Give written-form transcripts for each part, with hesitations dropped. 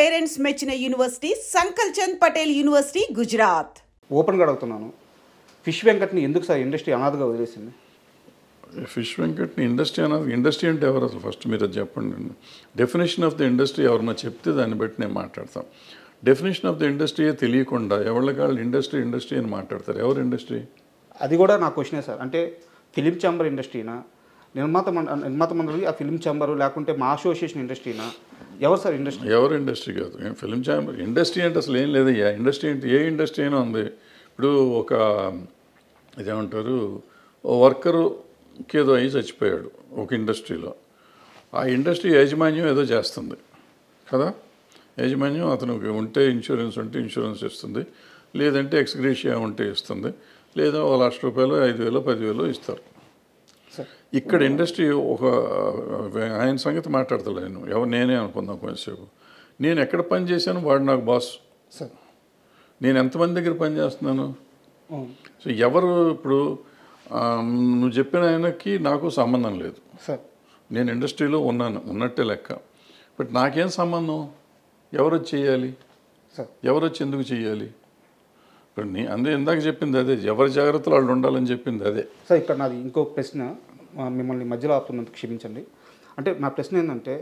Parents మెచ్చిన university సంకల్ Chand Patel university Gujarat. ఓపెన్గా అడుగుతున్నాను, ఫిష్ వెంకట్ని ఎందుకు సార్ ఇండస్ట్రీ అనాథగా వదిలేసింది? ఫిష్ వెంకట్ని ఇండస్ట్రీ అన్నది, ఇండస్ట్రీ అంటే ఎవరు అసలు ఫస్ట్ మీరు అది చెప్పండి. డెఫినేషన్ ఆఫ్ ద ఇండస్ట్రీ ఎవరన్నా చెప్తే దాన్ని బట్టి నేను మాట్లాడతాం. డెఫినేషన్ ఆఫ్ ద ఇండస్ట్రీయే తెలియకుండా ఎవరికాళ్ళు ఇండస్ట్రీ అని మాట్లాడతారు. ఎవరు ఇండస్ట్రీ? అది కూడా నా క్వశ్చనే సార్. అంటే ఫిలిం ఛాంబర్ ఇండస్ట్రీనా, నిర్మాత మండలి ఆ ఫిలిం ఛాంబరు, లేకుంటే మా అసోసియేషన్ ఇండస్ట్రీనా? ఎవరు సార్ ఇండస్ట్రీ? ఎవరు ఇండస్ట్రీ కాదు, ఫిలిం ఛాంబర్. ఇండస్ట్రీ అంటే అసలు ఏం లేదయ్యా. ఇండస్ట్రీ అంటే ఏ ఇండస్ట్రీ అయినా ఉంది. ఇప్పుడు ఒక ఇదేమంటారు, ఓ వర్కరుకి ఏదో అయ్యి చచ్చిపోయాడు ఒక ఇండస్ట్రీలో. ఆ ఇండస్ట్రీ యాజమాన్యం ఏదో చేస్తుంది కదా, యాజమాన్యం అతనికి ఉంటే ఇన్సూరెన్స్ ఉంటే ఇన్సూరెన్స్ ఇస్తుంది, లేదంటే ఎక్స్గ్రేషియా ఉంటే ఇస్తుంది, లేదా ₹1,00,000 5,000 10,000 ఇస్తారు. ఇక్కడ ఇండస్ట్రీ ఒక ఆయన సంగతి మాట్లాడతలేను, నేనే అనుకుందాం కొంచెంసేపు. నేను ఎక్కడ పని చేశాను, వాడు నాకు బాస్. నేను ఎంతమంది దగ్గర పని చేస్తున్నాను. సో ఎవరు ఇప్పుడు నువ్వు చెప్పిన ఆయనకి నాకు సంబంధం లేదు. నేను ఇండస్ట్రీలో ఉన్నట్టే లెక్క. బట్ నాకేం సంబంధం? ఎవరు వచ్చి చేయాలి, ఎవరు వచ్చి ఎందుకు చేయాలి? ఇప్పుడు అందుకే ఇందాక చెప్పింది అదే, ఎవరి జాగ్రత్తలు వాళ్ళు ఉండాలని చెప్పింది అదే. సార్ ఇక్కడ నాది ఇంకో ప్రశ్న, మిమ్మల్ని మధ్యలో ఆపుతున్నందుకు క్షమించండి. అంటే నా ప్రశ్న ఏంటంటే,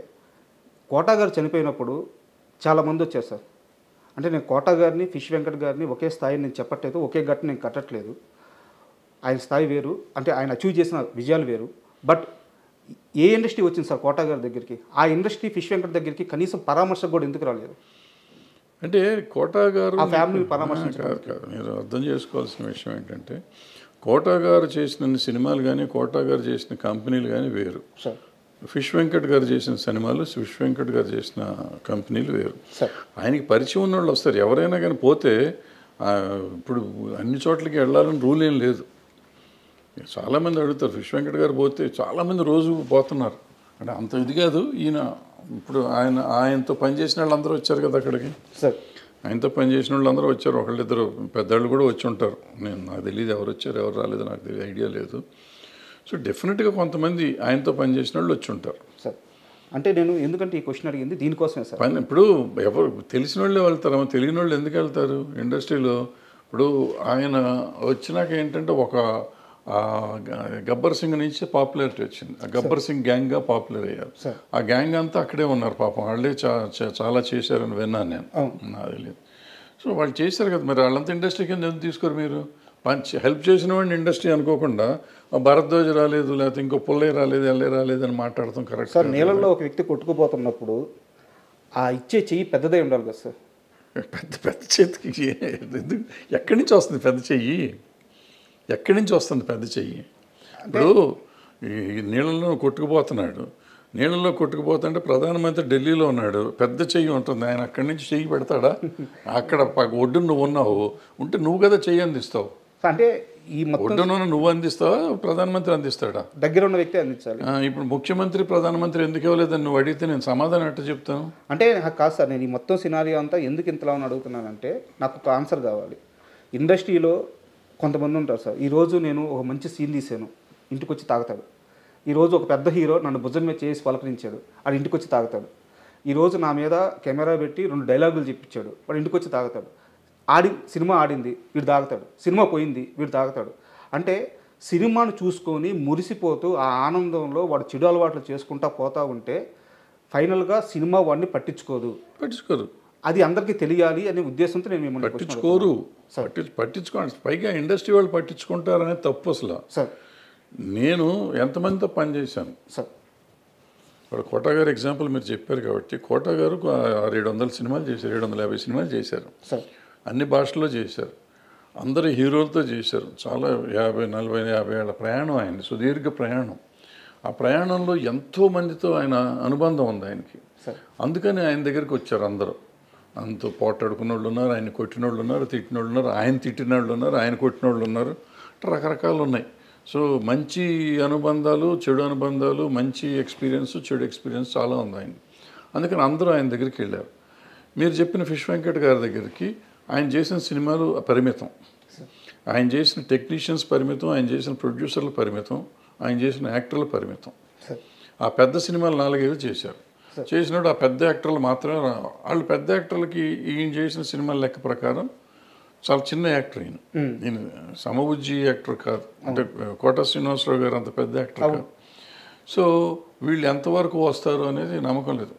కోటా గారు చనిపోయినప్పుడు చాలామంది వచ్చారు సార్. అంటే నేను కోటా గారిని ఫిష్ వెంకట్ గారిని ఒకే స్థాయిని నేను చెప్పట్లేదు, ఒకే గట్టు నేను కట్టట్లేదు. ఆయన స్థాయి వేరు, అంటే ఆయన అచీవ్ చేసిన విజయాలు వేరు. బట్ ఏ ఇండస్ట్రీ వచ్చింది సార్ కోటా గారి దగ్గరికి? ఆ ఇండస్ట్రీ ఫిష్ వెంకట్ దగ్గరికి కనీసం పరామర్శకు కూడా ఎందుకు రాలేదు? అంటే కోటా గారు ఆ ఫ్యామిలీ పరామర్శ కాదు. మీరు అర్థం చేసుకోవాల్సిన విషయం ఏంటంటే, కోటా గారు చేసిన సినిమాలు కానీ కోటా గారు చేసిన కంపెనీలు కానీ వేరు. ఫిష్ వెంకట్ గారు చేసిన సినిమాలు, ఫిష్ వెంకట్ గారు చేసిన కంపెనీలు వేరు. ఆయనకి పరిచయం ఉన్న వాళ్ళు వస్తారు. ఎవరైనా కానీ పోతే ఇప్పుడు అన్ని చోట్లకి వెళ్ళాలని రూల్ ఏం లేదు. చాలామంది అడుగుతారు, ఫిష్ వెంకట్ గారు పోతే చాలామంది రోజు పోతున్నారు. అంటే అంత ఇది కాదు. ఈయన ఇప్పుడు ఆయనతో పనిచేసిన వాళ్ళందరూ వచ్చారు కదా అక్కడికి. ఆయనతో పనిచేసిన వాళ్ళందరూ వచ్చారు. ఒకళ్ళిద్దరు పెద్దవాళ్ళు కూడా వచ్చి ఉంటారు. నాకు తెలియదు ఎవరు వచ్చారు ఎవరు రాలేదు, నాకు తెలియదు, ఐడియా లేదు. సో డెఫినెట్గా కొంతమంది ఆయనతో పనిచేసిన వాళ్ళు వచ్చి ఉంటారు. సార్ అంటే నేను ఎందుకంటే ఈ క్వశ్చన్ అడిగింది దీనికోసమే సార్. ఇప్పుడు ఎవరు తెలిసిన వాళ్ళే వెళ్తారు, తెలియని వాళ్ళు ఎందుకు వెళ్తారు ఇండస్ట్రీలో? ఇప్పుడు ఆయన వచ్చినాక ఏంటంటే ఒక గబ్బర్ సింగ్ నుంచి పాపులారిటీ వచ్చింది. ఆ గబ్బర్ సింగ్ గ్యాంగ్గా పాపులర్ అయ్యారు. ఆ గ్యాంగ్ అంతా అక్కడే ఉన్నారు పాపం. వాళ్ళే చాలా చేశారని విన్నాను నేను, నాకు తెలియదు. సో వాళ్ళు చేశారు కదా, మరి వాళ్ళంతా ఇండస్ట్రీ కింద ఎందుకు తీసుకోరు మీరు? హెల్ప్ చేసిన వాడిని ఇండస్ట్రీ అనుకోకుండా భరద్వాజ్ రాలేదు, లేకపోతే ఇంకో పుల్లయ్య రాలేదు, ఎల్లే రాలేదు అని మాట్లాడతాం కరెక్ట్ సార్. నీళ్ళల్లో ఒక వ్యక్తి కొట్టుకుపోతున్నప్పుడు ఆ ఇచ్చే చెయ్యి పెద్దదే ఉండాలి కదా సార్. పెద్ద చేతికి ఎక్కడి నుంచి వస్తుంది పెద్ద చెయ్యి? ఎక్కడి నుంచి వస్తుంది పెద్ద చెయ్యి? ఇప్పుడు ఈ నీళ్ళలో కొట్టుకుపోతున్నాడు, నీళ్ళలో కొట్టుకుపోతుంటే ప్రధానమంత్రి ఢిల్లీలో ఉన్నాడు, పెద్ద చెయ్యి ఉంటుంది. ఆయన అక్కడి నుంచి చెయ్యి పెడతాడా? అక్కడ ఒడ్డున నువ్వు ఉన్నావు, ఉంటే నువ్వు కదా చెయ్యి అందిస్తావు. అంటే ఈ ఒడ్డున నువ్వు అందిస్తావా, ప్రధానమంత్రి అందిస్తాడా? దగ్గర ఉన్న వ్యక్తి అందించాలి. ఇప్పుడు ముఖ్యమంత్రి ప్రధానమంత్రి ఎందుకు ఇవ్వలేదని నువ్వు అడిగితే నేను సమాధానం ఎట్లా చెప్తాను? అంటే కాదు సార్, నేను ఈ మొత్తం సినారియో అంతా ఎందుకు ఇంతలా అని అడుగుతున్నానంటే, నాకు ఒక ఆన్సర్ కావాలి. ఇండస్ట్రీలో కొంతమంది ఉంటారు సార్. ఈరోజు నేను ఒక మంచి సీన్ తీసాను, ఇంటికి వచ్చి తాగుతాడు. ఈరోజు ఒక పెద్ద హీరో నన్ను భుజం మీద చేసి పలకరించాడు, వాడు ఇంటికి వచ్చి తాగుతాడు. ఈరోజు నా మీద కెమెరా పెట్టి 2 డైలాగులు చెప్పించాడు, వాడు ఇంటికి వచ్చి తాగుతాడు. సినిమా ఆడింది, వీడు తాగుతాడు. సినిమా పోయింది, వీడు తాగుతాడు. అంటే సినిమాను చూసుకొని మురిసిపోతూ ఆ ఆనందంలో వాడు చెడు అలవాట్లు చేసుకుంటా పోతూ ఉంటే ఫైనల్గా సినిమా వాడిని పట్టించుకోదు. అది అందరికీ తెలియాలి అనే ఉద్దేశంతో నేను మిమ్మల్ని పట్టించుకోండి. పైగా ఇండస్ట్రీ వాళ్ళు పట్టించుకుంటారనే తప్పు అసలు. సార్ నేను ఎంతమందితో పనిచేశాను సార్. ఇప్పుడు కోటా గారు ఎగ్జాంపుల్ మీరు చెప్పారు కాబట్టి, కోటా గారు 700 సినిమాలు చేశారు, 750 సినిమాలు చేశారు. అన్ని భాషల్లో చేశారు, అందరు హీరోలతో చేశారు. చాలా 50, 40, 50 ఏళ్ళ ప్రయాణం ఆయన, సుదీర్ఘ ప్రయాణం. ఆ ప్రయాణంలో ఎంతోమందితో ఆయన అనుబంధం ఉంది ఆయనకి. అందుకని ఆయన దగ్గరికి వచ్చారు అందరూ. అంత పోటాడుకున్న వాళ్ళు ఉన్నారు, ఆయన కొట్టిన వాళ్ళు ఉన్నారు, తిట్టిన వాళ్ళు ఉన్నారు, ఆయన తిట్టిన వాళ్ళు ఉన్నారు, ఆయన కొట్టిన వాళ్ళు ఉన్నారు, రకరకాలు ఉన్నాయి. సో మంచి అనుబంధాలు, చెడు అనుబంధాలు, మంచి ఎక్స్పీరియన్స్, చెడు ఎక్స్పీరియన్స్ చాలా ఉంది ఆయన. అందుకని అందరూ ఆయన దగ్గరికి వెళ్ళారు. మీరు చెప్పిన ఫిష్ వెంకట్ గారి దగ్గరికి ఆయన చేసిన సినిమాలు పరిమితం, ఆయన చేసిన టెక్నీషియన్స్ పరిమితం, ఆయన చేసిన ప్రొడ్యూసర్లు పరిమితం, ఆయన చేసిన యాక్టర్లు పరిమితం. ఆ పెద్ద సినిమాలు 4-5 చేశారు. చేసినప్పుడు ఆ పెద్ద యాక్టర్లు మాత్రమే వాళ్ళు పెద్ద యాక్టర్లకి ఈయన చేసిన సినిమాల లెక్క ప్రకారం చాలా చిన్న యాక్టర్ ఈయన సమబుజ్జి యాక్టర్ కాదు, అంటే కోట శ్రీనివాసరావు గారు అంత పెద్ద యాక్టర్ కాదు. సో వీళ్ళు ఎంతవరకు వస్తారు అనేది నమ్మకం లేదు.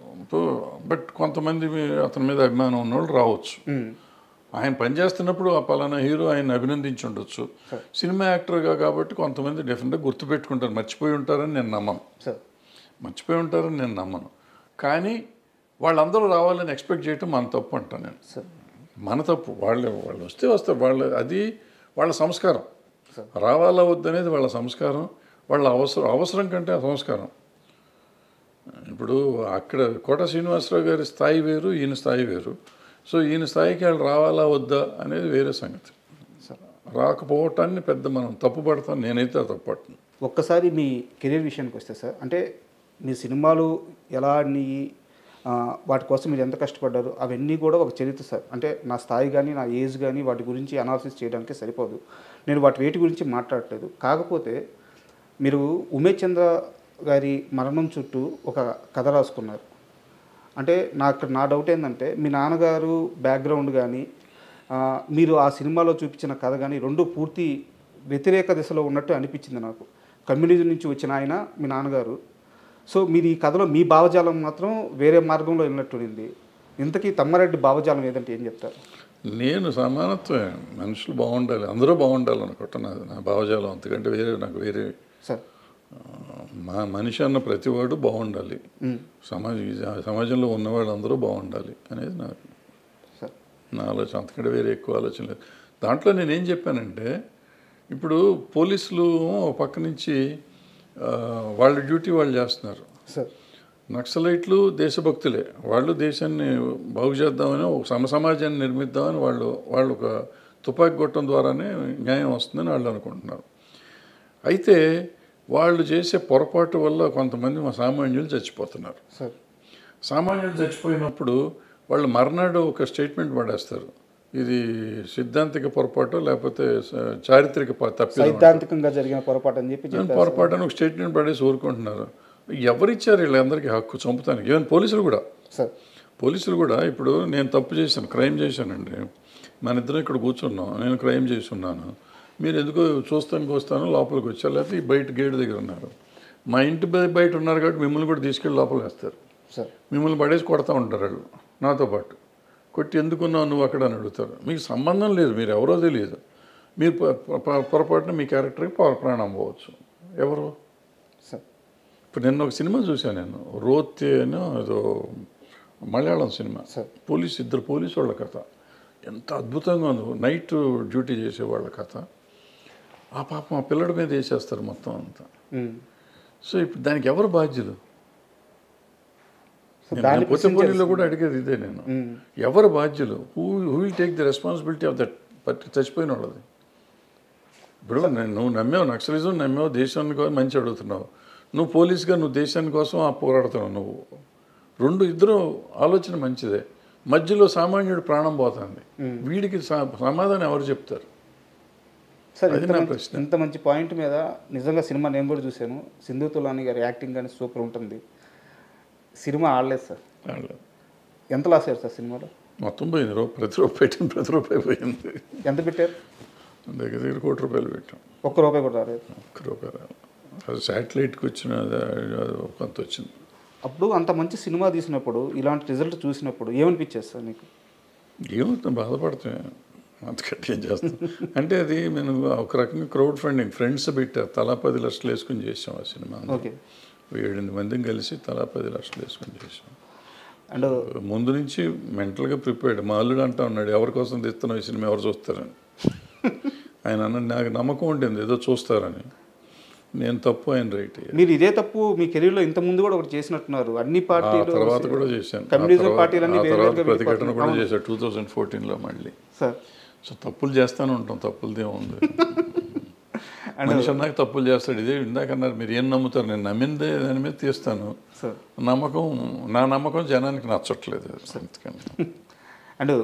బట్ కొంతమంది అతని మీద అభిమానం ఉన్నవాళ్ళు రావచ్చు. ఆయన పనిచేస్తున్నప్పుడు ఆ పలానా హీరో ఆయన అభినందించి ఉండొచ్చు. సినిమా యాక్టర్గా కాబట్టి కొంతమంది డెఫినెట్గా గుర్తుపెట్టుకుంటారు. మర్చిపోయి ఉంటారని నేను నమ్మను. కానీ వాళ్ళందరూ రావాలని ఎక్స్పెక్ట్ చేయటం మన తప్పు అంటాను నేను. మన తప్పు. వాళ్ళు వస్తారు. వాళ్ళ సంస్కారం. రావాలా వద్దనేది వాళ్ళ సంస్కారం. వాళ్ళ అవసరం కంటే సంస్కారం. ఇప్పుడు అక్కడ కోట శ్రీనివాసరావు గారి స్థాయి వేరు, ఈయన స్థాయి వేరు. సో ఈయన స్థాయికి వాళ్ళు రావాలా వద్దా అనేది వేరే సంగతి. రాకపోవటాన్ని పెద్ద మనం తప్పు పడతాం. నేనైతే తప్పు పడతాను. ఒక్కసారి మీ కెరీర్ విషయానికి వస్తే సార్, అంటే మీ సినిమాలు ఎలా ఆడినాయి, వాటి కోసం మీరు ఎంత కష్టపడ్డారు, అవన్నీ కూడా ఒక చరిత్ర సార్. అంటే నా స్థాయి కానీ నా ఏజ్ కానీ వాటి గురించి అనాలిసిస్ చేయడానికి సరిపోదు. నేను వేటి గురించి మాట్లాడట్లేదు. కాకపోతే మీరు ఉమేష్ చంద్ర గారి మరణం చుట్టూ ఒక కథ రాసుకున్నారు. అంటే నా డౌట్ ఏంటంటే మీ నాన్నగారు బ్యాక్గ్రౌండ్ కానీ మీరు ఆ సినిమాలో చూపించిన కథ కానీ రెండు పూర్తి వ్యతిరేక దిశలో ఉన్నట్టు అనిపించింది నాకు. కమ్యూనిజం నుంచి వచ్చిన ఆయన మీ నాన్నగారు. సో మీరు ఈ కథలో మీ భావజాలం మాత్రం వేరే మార్గంలో వెళ్ళినట్టుంది. ఇంతకీ తమ్మారెడ్డి భావజాలం ఏదంటే ఏం చెప్తారు? నేను సమానత్వమే. మనుషులు బాగుండాలి, అందరూ బాగుండాలి అనుకుంటున్నాను. నా భావజాలం అంతకంటే నాకు వేరే సార్. మనిషి అన్న ప్రతివాడు బాగుండాలి, సమాజంలో ఉన్నవాళ్ళు అందరూ బాగుండాలి అనేది నా ఆలోచన. అంతకంటే వేరే ఎక్కువ ఆలోచన లేదు. దాంట్లో నేనేం చెప్పానంటే, ఇప్పుడు పోలీసులు ఒక పక్క నుంచి వాళ్ళ డ్యూటీ వాళ్ళు చేస్తున్నారు. నక్సలైట్లు దేశభక్తులే. వాళ్ళు దేశాన్ని బాగు చేద్దామని, ఒక సమాజాన్ని నిర్మిద్దామని వాళ్ళు ఒక తుపాకీ గొట్టం ద్వారానే న్యాయం వస్తుందని వాళ్ళు అనుకుంటున్నారు. అయితే వాళ్ళు చేసే పొరపాటు వల్ల కొంతమంది సామాన్యులు చచ్చిపోతున్నారు. సామాన్యులు చచ్చిపోయినప్పుడు వాళ్ళు మర్నాడు ఒక స్టేట్మెంట్ పడేస్తారు, ఇది సిద్ధాంతిక పొరపాటు లేకపోతే చారిత్రక సైద్ధాంతికంగా జరిగిన పొరపాటు అని చెప్పి పొరపాటు అని ఒక స్టేట్మెంట్ పడేసి ఊరుకుంటున్నారు. ఎవరిచ్చారు వీళ్ళందరికీ హక్కు చంపుతానికి? ఈవెన్ పోలీసులు కూడా ఇప్పుడు నేను తప్పు చేశాను, క్రైమ్ చేశానండి, మన ఇద్దరం ఇక్కడ కూర్చున్నాం, నేను క్రైమ్ చేసి ఉన్నాను, మీరు ఎందుకో చూస్తానికి వస్తాను లోపలికి వచ్చారు, లేకపోతే ఈ బయట గేట్ దగ్గర ఉన్నారు, మా ఇంటి బయట ఉన్నారు కాబట్టి మిమ్మల్ని కూడా తీసుకెళ్ళి లోపల వేస్తారు. మిమ్మల్ని పడేసి కొడతా ఉంటారు వాళ్ళు నాతో పాటు. కొట్టి ఎందుకున్నావు నువ్వు అక్కడ అని అడుగుతారు. మీకు సంబంధం లేదు, మీరు ఎవరో తెలియదు. మీరు పొరపాటున మీ క్యారెక్టర్కి ప్రాణం పోవచ్చు. ఎవరు? ఇప్పుడు నిన్న ఒక సినిమా చూశాను నేను, రోతే అని ఏదో మలయాళం సినిమా. ఇద్దరు పోలీసు వాళ్ళ కథ ఎంత అద్భుతంగా ఉంది. నైట్ డ్యూటీ చేసేవాళ్ళ కథ. ఆ పాపం ఆ పిల్లడి మీద వేసేస్తారు మొత్తం అంతా. సో ఇప్పుడు దానికి ఎవరు బాధ్యులు? పొత్తిపల్లిలో కూడా అడిగేది ఇదే నేను. ఎవరు బాధ్యులు? Who will take the responsibility of that చచ్చిపోయిన వాళ్ళది? ఇప్పుడు నువ్వు నమ్మావు, నక్సలిజం నమ్మావు, దేశాన్ని కోసం మంచి అడుగుతున్నావు. నువ్వు పోలీసుగా నువ్వు దేశాని కోసం పోరాడుతున్నావు. నువ్వు ఇద్దరు ఆలోచన మంచిదే. మధ్యలో సామాన్యుడు ప్రాణం పోతుంది. వీడికి సమాధానం ఎవరు చెప్తారు? సార్ ఇంత మంచి పాయింట్ మీద నిజంగా సినిమా నేను కూడా చూశాను. సింధు తులాని గారి యాక్టింగ్ కానీ సూపర్ ఉంటుంది. సినిమా ఆడలేదు సార్. ఎంత లాస్ అయ్యారు సార్ సినిమాలో? మొత్తం పోయింది. ప్రతి రూపాయి పోయింది. ఎంత పెట్టారు? దగ్గర ₹1 కోటి పెట్టాం. ₹1 కూడా రాలేదు. ₹1 రాలేదు. అది శాటిలైట్కి వచ్చిన కొంత వచ్చింది. అప్పుడు అంత మంచి సినిమా తీసినప్పుడు ఇలాంటి రిజల్ట్ చూసినప్పుడు ఏమనిపించేది సార్ నీకు? ఏమవుతుంది, బాధపడుతుంది. అంతకంటే ఏం చేస్తాం అంటే అది నేను ఒక రకంగా క్రౌడ్ ఫండింగ్ ఫ్రెండ్స్ పెట్టారు. తలా 10 లక్షలు వేసుకుని చేసాం ఆ సినిమా. 7-8 మందిని కలిసి తలా 10 లక్షలు వేసుకొని చేసాం. అండ్ ముందు నుంచి మెంటల్గా ప్రిపేర్డ్. మా అల్లుడు అంటా ఉన్నాడు, ఎవరి కోసం తెస్తున్నావు ఈ సినిమా, ఎవరు చూస్తారని. ఆయన అన్న నాకు నమ్మకం ఉంటుంది ఏదో చూస్తారని. నేను తప్పు, ఆయన రైట్. మీరు ఇదే తప్పు మీ కెరీర్లో ఇంత ముందు కూడా ఒకటి చేసినట్టు అన్ని పార్టీలు తర్వాత కూడా చేశాను. ప్రతిఘటన కూడా చేశాను 2014లో మళ్ళీ. సో తప్పులు చేస్తూనే ఉంటాం, తప్పులదే ఉంది. మనిషి అన్నాక తప్పులు చేస్తాడు. ఇదే ఇందాకన్నారు మీరు ఏం నమ్ముతారు, నేను నమ్మిందే దాని మీద తీస్తాను. నా నమ్మకం జనానికి నచ్చట్లేదు అందుకని. అండ్